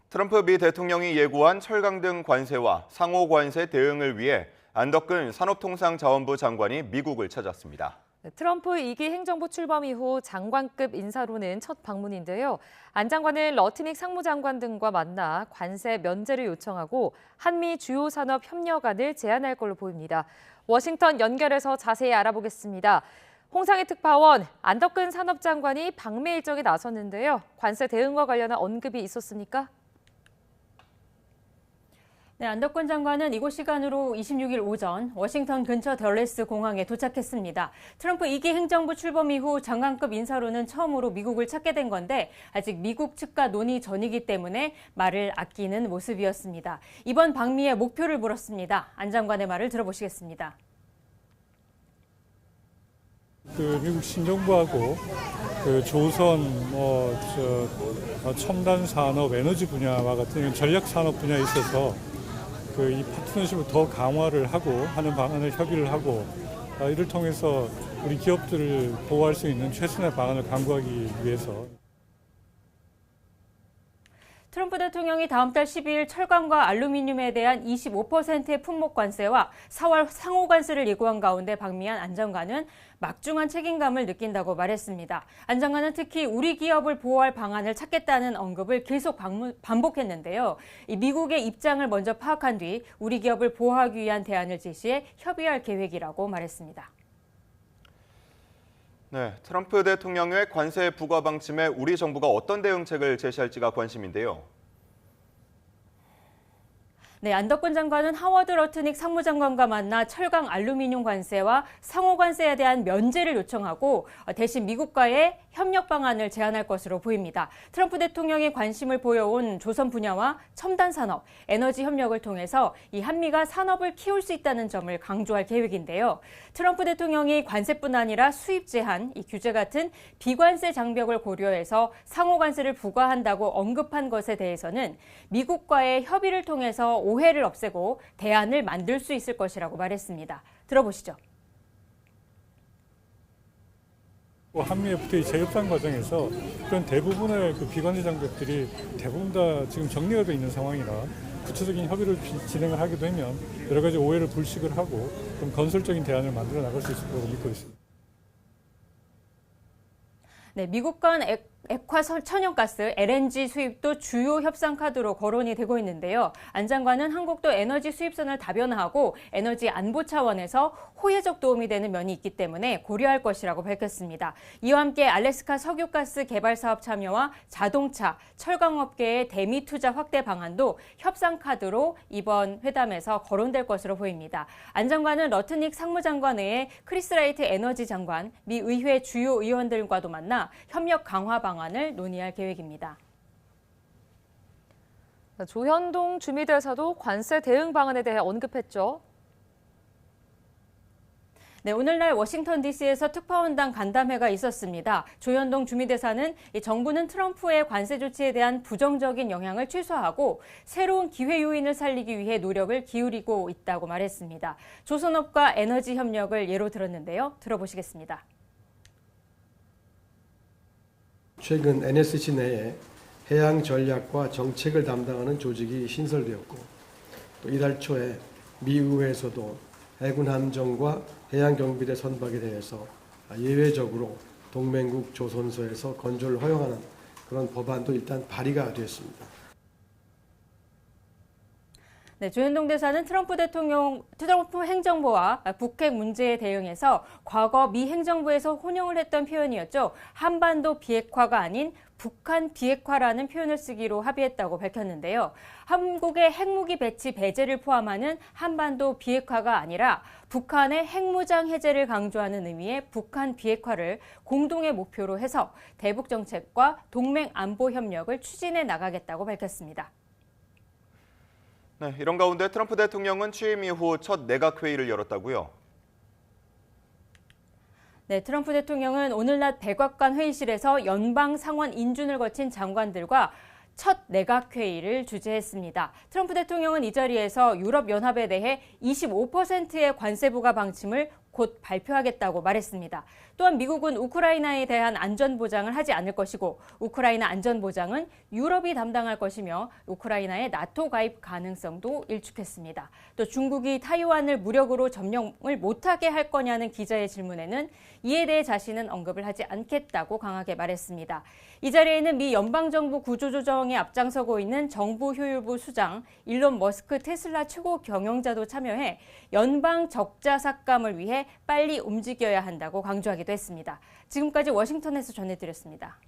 트럼프 미 대통령이 예고한 철강 등 관세와 상호 관세 대응을 위해 안덕근 산업통상자원부 장관이 미국을 찾았습니다. 트럼프 2기 행정부 출범 이후 장관급 인사로는 첫 방문인데요. 안 장관은 러트닉 상무장관 등과 만나 관세 면제를 요청하고 한미 주요 산업 협력안을 제안할 걸로 보입니다. 워싱턴 연결해서 자세히 알아보겠습니다. 홍상희 특파원, 안덕근 산업장관이 방미 일정에 나섰는데요. 관세 대응과 관련한 언급이 있었습니까? 네, 안덕근 장관은 이곳 시간으로 26일 오전 워싱턴 근처 덜레스 공항에 도착했습니다. 트럼프 2기 행정부 출범 이후 장관급 인사로는 처음으로 미국을 찾게 된 건데 아직 미국 측과 논의 전이기 때문에 말을 아끼는 모습이었습니다. 이번 방미의 목표를 물었습니다. 안 장관의 말을 들어보시겠습니다. 미국 신정부하고 조선, 첨단 산업, 에너지 분야와 같은 전략 산업 분야에 있어서 이 파트너십을 더 강화를 하고 하는 방안을 협의를 하고 이를 통해서 우리 기업들을 보호할 수 있는 최선의 방안을 강구하기 위해서. 트럼프 대통령이 다음 달 12일 철강과 알루미늄에 대한 25%의 품목 관세와 4월 상호 관세를 예고한 가운데 방미한 안 장관은 막중한 책임감을 느낀다고 말했습니다. 안 장관은 특히 우리 기업을 보호할 방안을 찾겠다는 언급을 계속 반복했는데요. 미국의 입장을 먼저 파악한 뒤 우리 기업을 보호하기 위한 대안을 제시해 협의할 계획이라고 말했습니다. 네, 트럼프 대통령의 관세 부과 방침에 우리 정부가 어떤 대응책을 제시할지가 관심인데요. 네, 안덕근 장관은 하워드 러트닉 상무장관과 만나 철강 알루미늄 관세와 상호 관세에 대한 면제를 요청하고 대신 미국과의 협력 방안을 제안할 것으로 보입니다. 트럼프 대통령이 관심을 보여온 조선 분야와 첨단 산업, 에너지 협력을 통해서 이 한미가 산업을 키울 수 있다는 점을 강조할 계획인데요. 트럼프 대통령이 관세뿐 아니라 수입 제한, 이 규제 같은 비관세 장벽을 고려해서 상호 관세를 부과한다고 언급한 것에 대해서는 미국과의 협의를 통해서 오해를 없애고 대안을 만들 수 있을 것이라고 말했습니다. 들어보시죠. 한미 FTA 재협상 과정에서 그런 대부분의 비관세 장벽들이 대부분 다 지금 정리가 되어 있는 상황이라 구체적인 협의를 진행을 하게 되면 여러 가지 오해를 불식을 하고 좀 건설적인 대안을 만들어 나갈 수 있을 거라고 믿고 있습니다. 네, 미국 간 액화 천연가스 LNG 수입도 주요 협상 카드로 거론이 되고 있는데요. 안 장관은 한국도 에너지 수입선을 다변화하고 에너지 안보 차원에서 호혜적 도움이 되는 면이 있기 때문에 고려할 것이라고 밝혔습니다. 이와 함께 알래스카 석유가스 개발 사업 참여와 자동차, 철강업계의 대미 투자 확대 방안도 협상 카드로 이번 회담에서 거론될 것으로 보입니다. 안 장관은 러트닉 상무장관 외에 크리스 라이트 에너지 장관, 미 의회 주요 의원들과도 만나 협력 강화 방안을 논의할 계획입니다. 조현동 주미대사도 관세 대응 방안에 대해 언급했죠. 네, 오늘날 워싱턴 DC에서 특파원단 간담회가 있었습니다. 조현동 주미대사는 정부는 트럼프의 관세 조치에 대한 부정적인 영향을 최소화하고 새로운 기회 요인을 살리기 위해 노력을 기울이고 있다고 말했습니다. 조선업과 에너지 협력을 예로 들었는데요. 들어보시겠습니다. 최근 NSC 내에 해양 전략과 정책을 담당하는 조직이 신설되었고 또 이달 초에 미 의회에서도 해군 함정과 해양 경비대 선박에 대해서 예외적으로 동맹국 조선소에서 건조를 허용하는 그런 법안도 일단 발의가 되었습니다. 네, 조현동 대사는 트럼프 행정부와 북핵 문제에 대응해서 과거 미 행정부에서 혼용을 했던 표현이었죠. 한반도 비핵화가 아닌 북한 비핵화라는 표현을 쓰기로 합의했다고 밝혔는데요. 한국의 핵무기 배치 배제를 포함하는 한반도 비핵화가 아니라 북한의 핵무장 해제를 강조하는 의미의 북한 비핵화를 공동의 목표로 해서 대북 정책과 동맹 안보 협력을 추진해 나가겠다고 밝혔습니다. 네, 이런 가운데 트럼프 대통령은 취임 이후 첫 내각 회의를 열었다고요? 네, 트럼프 대통령은 오늘 낮 백악관 회의실에서 연방 상원 인준을 거친 장관들과 첫 내각 회의를 주재했습니다. 트럼프 대통령은 이 자리에서 유럽연합에 대해 25%의 관세 부과 방침을 곧 발표하겠다고 말했습니다. 또한 미국은 우크라이나에 대한 안전 보장을 하지 않을 것이고 우크라이나 안전 보장은 유럽이 담당할 것이며 우크라이나의 나토 가입 가능성도 일축했습니다. 또 중국이 타이완을 무력으로 점령을 못하게 할 거냐는 기자의 질문에는 이에 대해 자신은 언급을 하지 않겠다고 강하게 말했습니다. 이 자리에는 미 연방정부 구조조정에 앞장서고 있는 정부 효율부 수장 일론 머스크 테슬라 최고 경영자도 참여해 연방 적자 삭감을 위해 빨리 움직여야 한다고 강조하기도 했습니다. 지금까지 워싱턴에서 전해드렸습니다.